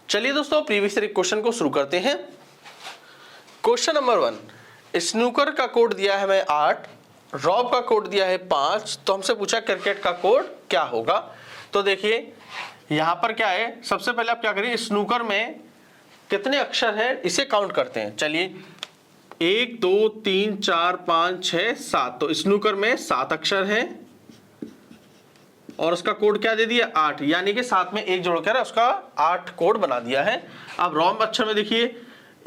चलिए दोस्तों previous year question को शुरू करते हैं। क्वेश्चन नंबर 1, स्नूकर का कोड दिया है हमें 8, रॉब का कोड दिया है 5, तो हमसे पूछा क्रिकेट का कोड क्या होगा। तो देखिए यहाँ पर क्या है, सबसे पहले आप क्या करिए, स्नूकर में कितने अक्षर हैं इसे काउंट करते हैं। चलिए 1 2 3 4 5 6 7, तो स्नूकर में 7 अक्षर हैं और उसका कोड क्या दे दिया 8, यानी कि 7 में 1 जोड़कर उसका 8 कोड बना दिया है। अब रॉब अक्षर में देखिए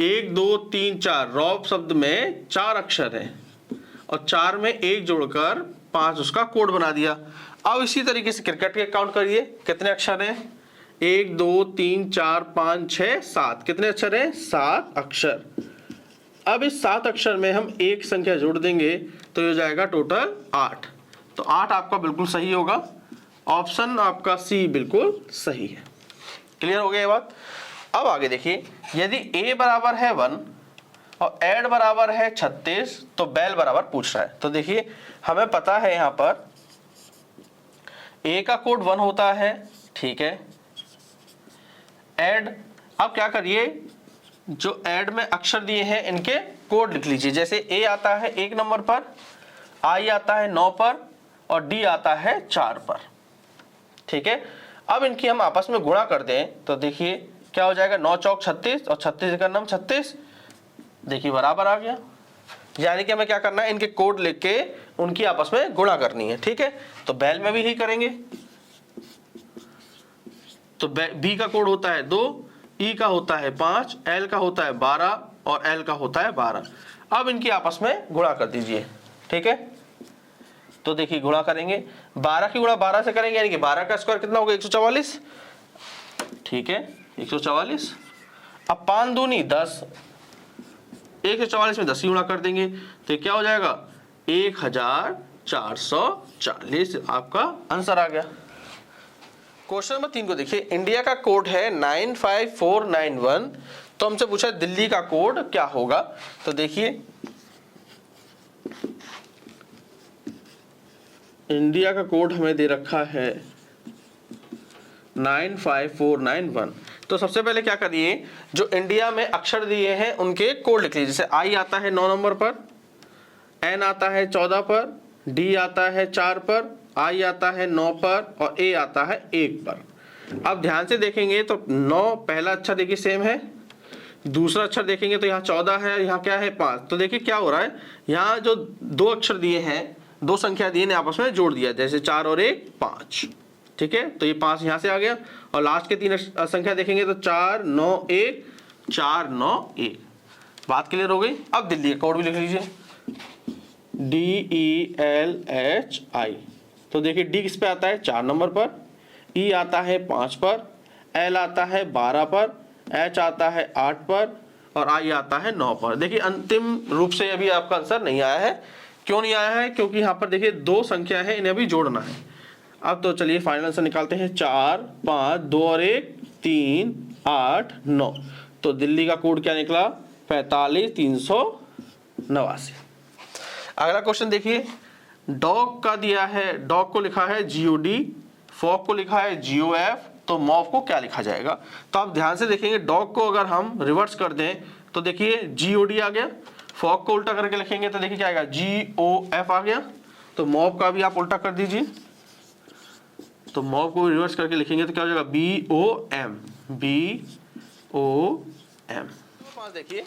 1 2 3 4, रॉब शब्द में 4 अक्षर हैं और 4 में 1 जोड़कर 5 उसका कोड बना दिया। अब इसी तरीके से क्रिकेट के काउंट करिए, कितने अक्षर हैं, 1 2 3 4 5 6 7, कितने अक्षर हैं 7 अक्षर। अब इस 7 अक्षर में हम एक संख्या जोड़ देंगे तो ये हो जाएगा टोटल 8, तो 8 आपका बिल्कुल सही होगा, ऑप्शन आपका सी बिल्कुल सही है। क्लियर हो गया ये बात। अब आगे देखिए, यदि a बराबर है 1 और ऐड बराबर है 36 तो बैल बराबर पूछ रहा है। तो देखिए हमें पता है यहाँ पर a का कोड 1 होता है, ठीक है। ऐड, अब क्या करिए, जो ऐड में अक्षर दिए हैं इनके कोड लिख लीजिए। जैसे a आता है 1 नंबर पर, i आता है 9 पर और d आता है 4 पर, ठीक है। अब इनकी हम आपस में गुणा कर दें तो देखिए क्या हो जाएगा, 9 चौक 36 और 36 का नाम 36, देखिए बराबर आ गया। यानी कि हमें क्या करना है, इनके कोड लिख के उनकी आपस में गुणा करनी है, ठीक है। तो बैल में भी यही करेंगे। तो बी का कोड होता है 2, ई का होता है 5, एल का होता है 12 और एल का होता है 12। अब इनकी आपस में गुणा कर दीजिए, ठीक है। तो देखिए गुणा करेंगे, 12 की गुणा 12 से करेंगे, यानी कि 12 का स्क्वायर कितना होगा 144, ठीक है 144। अब 5 दूनी 10, 144 में 10 की गुणा कर देंगे तो क्या हो जाएगा 1440, आपका आंसर आ गया। क्वेश्चन नंबर 3 को देखिए, इंडिया का कोड है 95491, तो हमसे पूछा दिल्ली का कोड क्या होगा। तो देखिए इंडिया का कोड हमें दे रखा है 95491, तो सबसे पहले क्या करिए, जो इंडिया में अक्षर दिए हैं उनके कोड लिख लीजिए। जैसे आई आता है 9 नंबर पर, एन आता है 14 पर, डी आता है 4 पर, आई आता है 9 पर और ए आता है 1 पर। अब ध्यान से देखेंगे तो 9 पहला अक्षर देखिए सेम है, दूसरा अक्षर देखेंगे तो यहाँ 14 है, यहाँ क्या है 5। तो देखिए क्या हो रहा है, यहाँ जो 2 अक्षर दिए हैं, 2 संख्या दी ने आपस में जोड़ दिया, जैसे 4 और 1 5, ठीक है। तो ये 5 यहाँ से आ गया और लास्ट के 3 संख्या देखेंगे तो 4 9 1 4 9 1। बात क्लियर हो गई। अब दिल्ली का कोड भी लिख लीजिए, DELHI। तो देखिए डी किस पे आता है 4 नंबर पर, ई आता है 5 पर, एल आता है 12 पर, एच आता है 8 पर और आई आता है 9 पर। देखिए अंतिम रूप से अभी आपका आंसर नहीं आया है। क्यों नहीं आया है, क्योंकि यहाँ पर देखिए 2 संख्या है, इन्हें भी जोड़ना है। अब तो चलिए फाइनल आंसर निकालते हैं, 4 5 2 और 1 3 8 9। तो दिल्ली का कोड क्या निकला 45389। अगला क्वेश्चन देखिए, डॉग का दिया है, डॉग को लिखा है GOD, फॉग को लिखा है GOF, तो मॉव को क्या लिखा जाएगा। तो आप ध्यान से देखेंगे, डॉग को अगर हम रिवर्स कर दें तो देखिए GOD आ गया, फॉग को उल्टा करके लिखेंगे तो देखिए क्या आएगा GOF आ गया। तो मॉव का भी आप उल्टा कर दीजिए, तो मॉव को रिवर्स करके लिखेंगे तो क्या हो जाएगा BOM। देखिए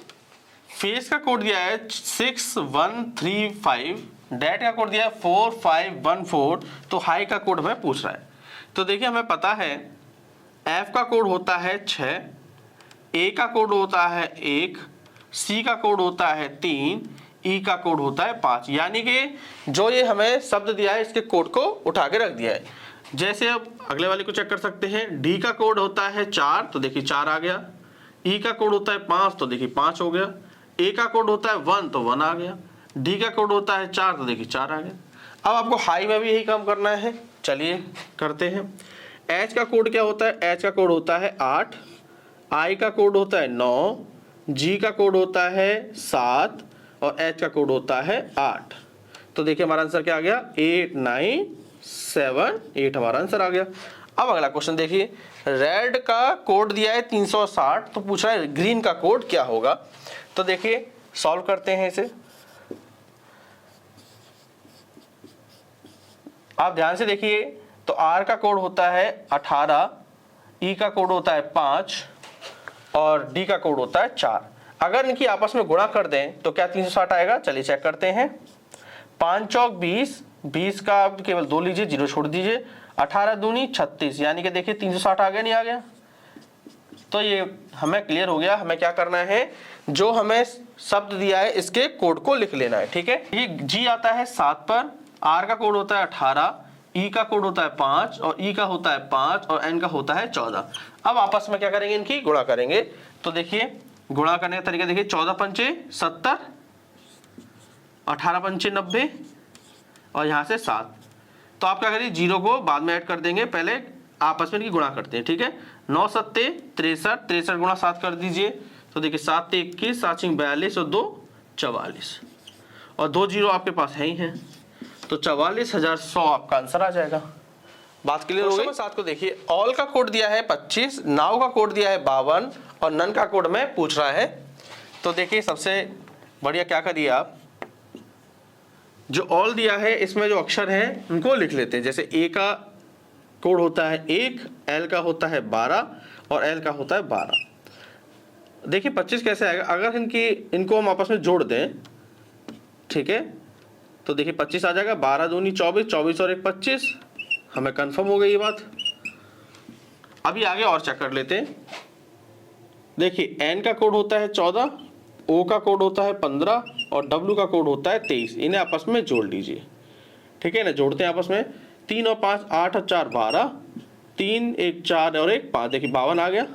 फेस का कोड दिया है 6135, डेट का कोड दिया है 4514, तो हाई का कोड हमें पूछ रहा है। तो देखिए हमें पता है F का कोड होता है 6, A का कोड होता है 1, C का कोड होता है 3, E का कोड होता है 5। यानी कि जो ये हमें शब्द दिया है इसके कोड को उठा के रख दिया है। जैसे अब अगले वाले को चेक कर सकते हैं, D का कोड होता है 4, तो देखिए 4 आ गया, E का कोड होता है 5, तो देखिए 5 हो गया, A का कोड होता है 1, तो 1 आ गया, D का कोड होता है 4, तो देखिए 4 आ गया। अब आपको हाई में भी यही काम करना है, चलिए करते हैं। H का कोड क्या होता है, H का कोड होता है 8, I का कोड होता है 9, G का कोड होता है 7 और H का कोड होता है 8। तो देखिए हमारा आंसर क्या आ गया 8978, हमारा आंसर आ गया। अब अगला क्वेश्चन देखिए, रेड का कोड दिया है 360, तो पूछ रहा है ग्रीन का कोड क्या होगा। तो देखिए सॉल्व करते हैं इसे। आप ध्यान से देखिए, तो R का कोड होता है 18, E का कोड होता है 5 और D का कोड होता है 4। अगर इनकी आपस में गुणा कर दें तो क्या 360 आएगा, चलिए चेक करते हैं। 5 चौक 20, 20 का आप केवल 2 लीजिए, 0 छोड़ दीजिए, 18 दूनी 36, यानी कि देखिए 360 आ गया, नहीं आ गया। तो ये हमें क्लियर हो गया, हमें क्या करना है, जो हमें शब्द दिया है इसके कोड को लिख लेना है। ठीक है, ये G आता है 7 पर, R का कोड होता है 18, E का कोड होता है 5 और E का होता है 5 और N का होता है 14। अब आपस में क्या करेंगे, इनकी गुणा करेंगे। तो देखिए गुणा करने का तरीका देखिए, 14 पंचे 70, 18 पंचे 90 और यहाँ से 7। तो आप क्या करिए, 0 को बाद में ऐड कर देंगे, पहले आपस में इनकी गुणा करते हैं। ठीक है, 9 सत्ते 63, 63 गुणा 7 कर दीजिए। तो देखिए 7 ते 21, 7 छिंग 42 और 2 44 और 2 0 आपके पास है ही हैं, तो 44,100 आपका आंसर आ जाएगा। बात क्लियर हो गई। 7 को देखिए, ऑल का कोड दिया है 25, नाउ का कोड दिया है 52 और नन का कोड में पूछ रहा है। तो देखिए सबसे बढ़िया क्या करिए आप, जो ऑल दिया है इसमें जो अक्षर हैं उनको लिख लेते हैं। जैसे ए का कोड होता है 1, एल का होता है 12 और एल का होता है 12। देखिए 25 कैसे आएगा, अगर इनको हम आपस में जोड़ दें, ठीक है, तो देखिए 25 आ जाएगा, 12 दूनी 24, 24 और 1 25, हमें कंफर्म हो गई ये बात। अभी आगे और चेक कर लेते हैं। देखिए एन का कोड होता है 14, ओ का कोड होता है 15 और डब्ल्यू का कोड होता है 23। इन्हें आपस में जोड़ लीजिए। ठीक है ना, जोड़ते हैं आपस में, 3 और 5 8 और 4 12, 3 1 4 और 1 5, देखिए 52 आ गया।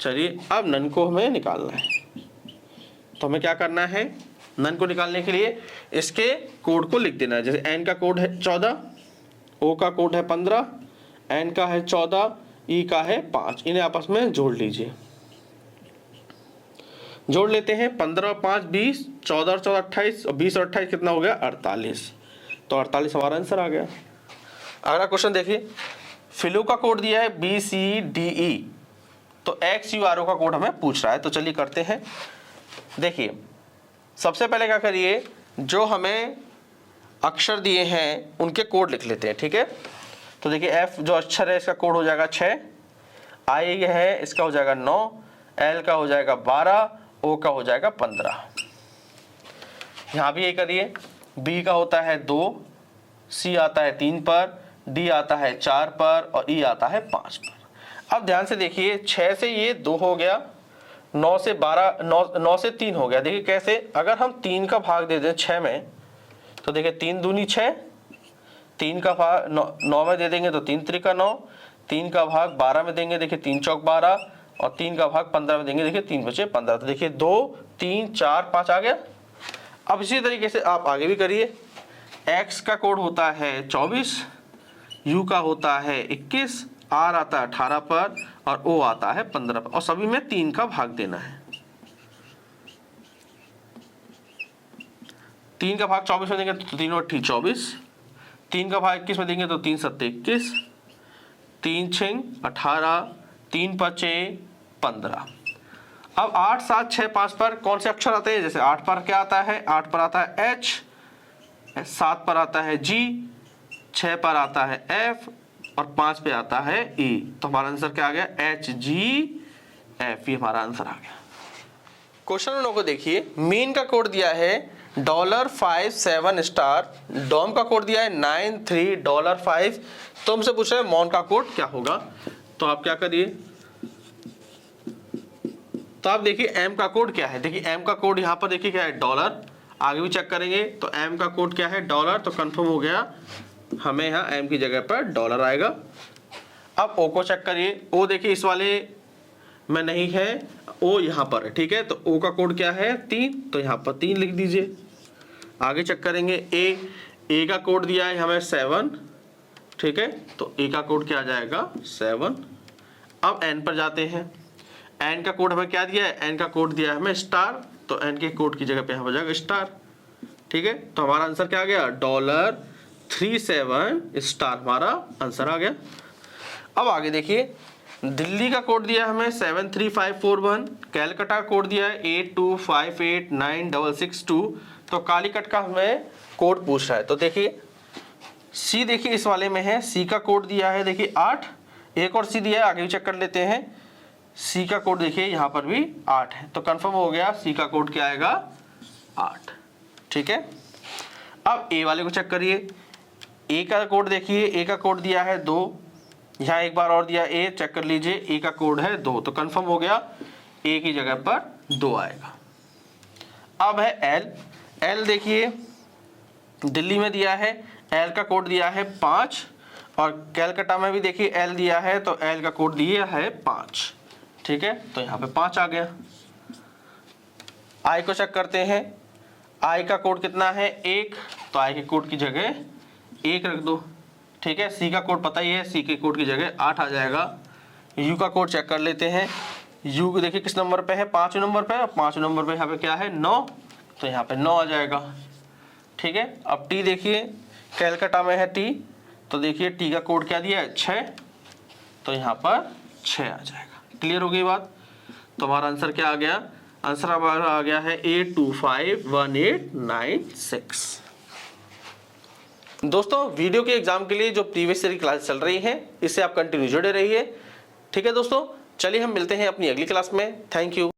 चलिए अब नन को हमें निकालना है, तो हमें क्या करना है, नन को निकालने के लिए इसके कोड को लिख देना है। जैसे एन का कोड है 14, ओ का कोड है 15, एन का है 14, ई का है 5, इन्हें आपस में जोड़ लीजिए। जोड़ लेते हैं, 15 और 5 20, 14 और 14 28 और 20 और 28 कितना हो गया 48। तो 48 हमारा आंसर आ गया। अगला क्वेश्चन देखिए, फिलू का कोड दिया है BCDE, तो XURO का कोड हमें पूछ रहा है। तो चलिए करते हैं। देखिए सबसे पहले क्या करिए, जो हमें अक्षर दिए हैं उनके कोड लिख लेते हैं। ठीक है, तो देखिए F जो अक्षर है इसका कोड हो जाएगा 6, I है इसका हो जाएगा 9, L का हो जाएगा 12, O का हो जाएगा 15। यहाँ भी ये करिए, B का होता है 2, C आता है 3 पर, D आता है 4 पर और E आता है 5 पर। अब ध्यान से देखिए, 6 से ये 2 हो गया, 9 से 12, 9 से 3 हो गया। देखिए कैसे, अगर हम 3 का भाग दे दें 6 में, तो देखिए 3 दूनी 6, 3 का भाग 9 में दे देंगे तो 3 त्रिका 9, 3 का भाग 12 में देंगे, देखिए 3 चौक 12 और 3 का भाग 15 में देंगे, देखिए 3 बचे 15। तो देखिए 2 3 4 5 आ गया। अब इसी तरीके से आप आगे भी करिए। X का कोड होता है 24, U का होता है 21, R आता है 18 पर और O आता है 15 पर, और सभी में 3 का भाग देना है। 3 का भाग 24 में देंगे तो 3 और 24, 3 का भाग 21 में देंगे तो 3 7 21, 3 6 18, 3 5 15। अब 8 7 6 5 पर कौन से अक्षर आते हैं, जैसे 8 पर क्या आता है, 8 पर आता है H, 7 पर आता है G, 6 पर आता है F और 5 पे आता है E। तो हमारा आंसर क्या आ गया, HGF, ये हमारा आंसर आ गया। क्वेश्चन 9 को देखिए, मीन का कोड दिया है $57 डॉम का कोड दिया है 93 $5। तो हमसे पूछ रहे हैं मॉन का कोड क्या होगा। तो आप क्या करिए, तो आप देखिए एम का कोड क्या है। देखिए एम का कोड यहाँ पर देखिए क्या है, डॉलर। आगे भी चेक करेंगे तो एम का कोड क्या है, डॉलर। तो कंफर्म हो गया, हमें यहाँ एम की जगह पर डॉलर आएगा। अब ओ को चेक करिए, ओ देखिए इस वाले में नहीं है, ओ यहाँ पर है। ठीक है, तो ओ का कोड क्या है 3, तो यहाँ पर 3 लिख दीजिए। आगे चेक करेंगे, ए का कोड दिया है हमें 7। ठीक है, तो ए का कोड क्या आ जाएगा 7। अब एन पर जाते हैं, एन का कोड हमें क्या दिया है, एन का कोड दिया है हमें स्टार। तो एन के कोड की जगह पे यहाँ हो जाएगा स्टार। ठीक है, तो हमारा आंसर क्या आ गया, 37 स्टार हमारा आंसर आ गया। अब आगे देखिए, दिल्ली का कोड दिया हमें 73541, कैलकाटा कोड दिया है 82589662, तो कालीकट का हमें कोड पूछ रहा है। तो देखिए सी, देखिए इस वाले में है, सी का कोड दिया है देखिए 8, एक और सी दिया है, आगे भी चेक कर लेते हैं। सी का कोड देखिए यहाँ पर भी 8 है, तो कंफर्म हो गया सी का कोड क्या आएगा 8। ठीक है, अब ए वाले को चेक करिए। ए का कोड देखिए, ए का कोड दिया है 2, यहाँ एक बार और दिया ए, चेक कर लीजिए, ए का कोड है 2, तो कंफर्म हो गया ए की जगह पर 2 आएगा। अब है एल, एल देखिए दिल्ली में दिया है, एल का कोड दिया है 5, और कैलकाटा में भी देखिए एल दिया है, तो एल का कोड दिया है 5। ठीक है, तो यहाँ पे 5 आ गया। आई को चेक करते हैं, आई का कोड कितना है 1, तो आई के कोड की जगह 1 रख दो। ठीक है, सी का कोड पता ही है, सी के कोड की जगह 8 आ जाएगा। यू का कोड चेक कर लेते हैं, यू को देखिए किस नंबर पे है, 5 नंबर पे, 5 नंबर पे यहाँ पे क्या है 9, तो यहाँ पे 9 आ जाएगा। ठीक है, अब टी देखिए, कैलकाटा में है टी, तो देखिए टी का कोड क्या दिया है 6, तो यहाँ पर 6 आ जाएगा। क्लियर हो गई बात? तो हमारा आंसर क्या आ गया? आंसर हमारा आ गया है 8251,896। दोस्तों वीडियो के एग्जाम के लिए जो प्रीवियस ईयर की क्लास चल रही है, इससे आप कंटिन्यू जुड़े रहिए। ठीक है दोस्तों, चलिए हम मिलते हैं अपनी अगली क्लास में। Thank you.